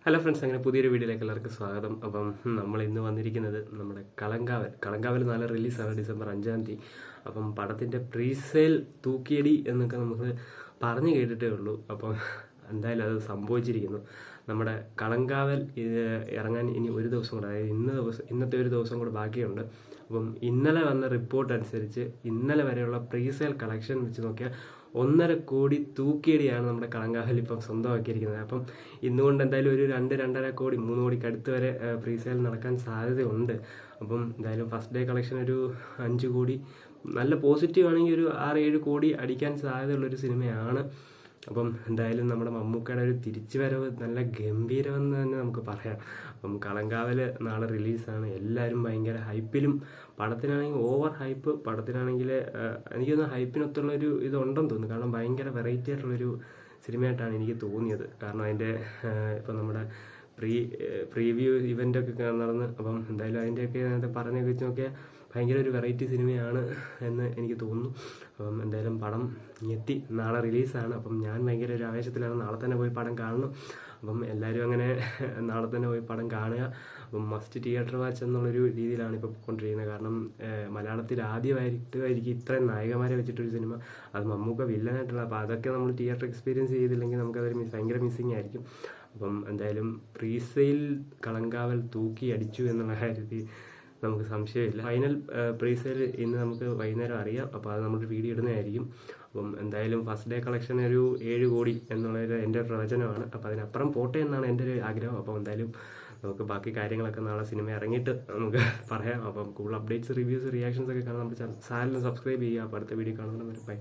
Hello friends, അങ്ങനെ പുതിയൊരു വീഡിയോയിലേക്ക് എല്ലാവർക്കും സ്വാഗതം. അപ്പം നമ്മൾ ഇന്ന് വന്നിരിക്കുന്നത് നമ്മുടെ കളങ്കാവൽ നാളെ റിലീസാണ് ഡിസംബർ 5-ാം തീയതി. അപ്പം പടത്തിൻ്റെ പ്രീസെയിൽ തൂക്കിയടി എന്നൊക്കെ നമുക്ക് പറഞ്ഞു കേട്ടിട്ടേ ഉള്ളൂ. അപ്പം എന്തായാലും അത് സംഭവിച്ചിരിക്കുന്നു. നമ്മുടെ കളങ്കാവൽ ഇറങ്ങാൻ ഇനി ഒരു ദിവസം കൂടെ, അതായത് ഇന്നത്തെ ഒരു ദിവസം കൂടെ ബാക്കിയുണ്ട്. അപ്പം ഇന്നലെ വന്ന റിപ്പോർട്ട് അനുസരിച്ച് ഇന്നലെ വരെയുള്ള പ്രീസെയിൽ കളക്ഷൻ വെച്ച് നോക്കിയാൽ 1.5 കോടി തൂക്കിയടിയാണ് നമ്മുടെ കളങ്കാവൽ ഇപ്പം സ്വന്തമാക്കിയിരിക്കുന്നത്. അപ്പം ഇന്നുകൊണ്ട് എന്തായാലും ഒരു 2-2.5 കോടി 3 കോടിക്ക് അടുത്ത് വരെ പ്രീസെയിൽ നടക്കാൻ സാധ്യതയുണ്ട്. അപ്പം എന്തായാലും ഫസ്റ്റ് ഡേ കളക്ഷൻ ഒരു 5 കോടി, നല്ല പോസിറ്റീവ് ആണെങ്കിൽ ഒരു 6-7 കോടി അടിക്കാൻ സാധ്യതയുള്ളൊരു സിനിമയാണ്. അപ്പം എന്തായാലും നമ്മുടെ മമ്മൂക്കയുടെ ഒരു തിരിച്ചുവരവ് നല്ല ഗംഭീരമെന്ന് തന്നെ നമുക്ക് പറയാം. അപ്പം കളങ്കാവൽ നാളെ റിലീസാണ്. എല്ലാവരും ഭയങ്കര ഹൈപ്പിലും, പടത്തിനാണെങ്കിൽ ഓവർ ഹൈപ്പ്, പടത്തിനാണെങ്കിൽ എനിക്കൊന്ന് ഹൈപ്പിനൊത്തുള്ളൊരു ഇതുണ്ടെന്ന് തോന്നുന്നു. കാരണം ഭയങ്കര വെറൈറ്റി ആയിട്ടുള്ളൊരു സിനിമയായിട്ടാണ് എനിക്ക് തോന്നിയത്. കാരണം അതിൻ്റെ ഇപ്പം നമ്മുടെ പ്രീവ്യൂ ഇവൻ്റൊക്കെ നടന്ന്, അപ്പം എന്തായാലും അതിൻ്റെയൊക്കെ പറഞ്ഞൊക്കെ വെച്ച് നോക്കിയാൽ ഭയങ്കര ഒരു വെറൈറ്റി സിനിമയാണ് എന്ന് എനിക്ക് തോന്നുന്നു. അപ്പം എന്തായാലും പടം എത്തി, നാളെ റിലീസാണ്. അപ്പം ഞാൻ ഭയങ്കര ഒരു ആവേശത്തിലാണ്, നാളെ തന്നെ പോയി പടം കാണണം. അപ്പം എല്ലാവരും അങ്ങനെ നാളെ തന്നെ പോയി പടം കാണുക. അപ്പം മസ്റ്റ് തിയേറ്റർ വാച്ച് എന്നുള്ളൊരു രീതിയിലാണ് ഇപ്പോൾ പോയിക്കൊണ്ടിരിക്കുന്നത്. കാരണം മലയാളത്തിൽ ആദ്യമായിരിക്കും ഇത്രയും നായകന്മാരെ വെച്ചിട്ടൊരു സിനിമ, അത് മമ്മൂക്ക വില്ലനായിട്ടുള്ള. അപ്പോൾ അതൊക്കെ നമ്മൾ തിയേറ്റർ എക്സ്പീരിയൻസ് ചെയ്തില്ലെങ്കിൽ നമുക്കതൊരു ഭയങ്കര മിസ്സിങ് ആയിരിക്കും. അപ്പം എന്തായാലും പ്രീസെയിൽ കളങ്കാവൽ തൂക്കി അടിച്ചു എന്നുള്ള കാര്യത്തിൽ നമുക്ക് സംശയമില്ല. ഫൈനൽ പ്രീസെയിൽ ഇന്ന് നമുക്ക് വൈകുന്നേരം അറിയാം. അപ്പോൾ അത് നമ്മൾ വീഡിയോ ഇടുന്നതായിരിക്കും. അപ്പം എന്തായാലും ഫസ്റ്റ് ഡേ കളക്ഷൻ ഒരു 7 കോടി എന്നുള്ളൊരു എൻ്റെ ഒരു പ്രവചനമാണ്. അപ്പോൾ അതിനപ്പുറം പോട്ടെ എന്നാണ് എൻ്റെ ഒരു ആഗ്രഹം. അപ്പോൾ എന്തായാലും നമുക്ക് ബാക്കി കാര്യങ്ങളൊക്കെ നാളെ സിനിമ ഇറങ്ങിയിട്ട് നമുക്ക് പറയാം. അപ്പം കൂടുതൽ അപ്ഡേറ്റ്സ്, റിവ്യൂസ്, റിയാക്ഷൻസ് ഒക്കെ കാണാൻ നമ്മുടെ ചാനൽ സബ്സ്ക്രൈബ് ചെയ്യുക. അപ്പോൾ അടുത്ത വീഡിയോ കാണുന്നവരെ ബൈ.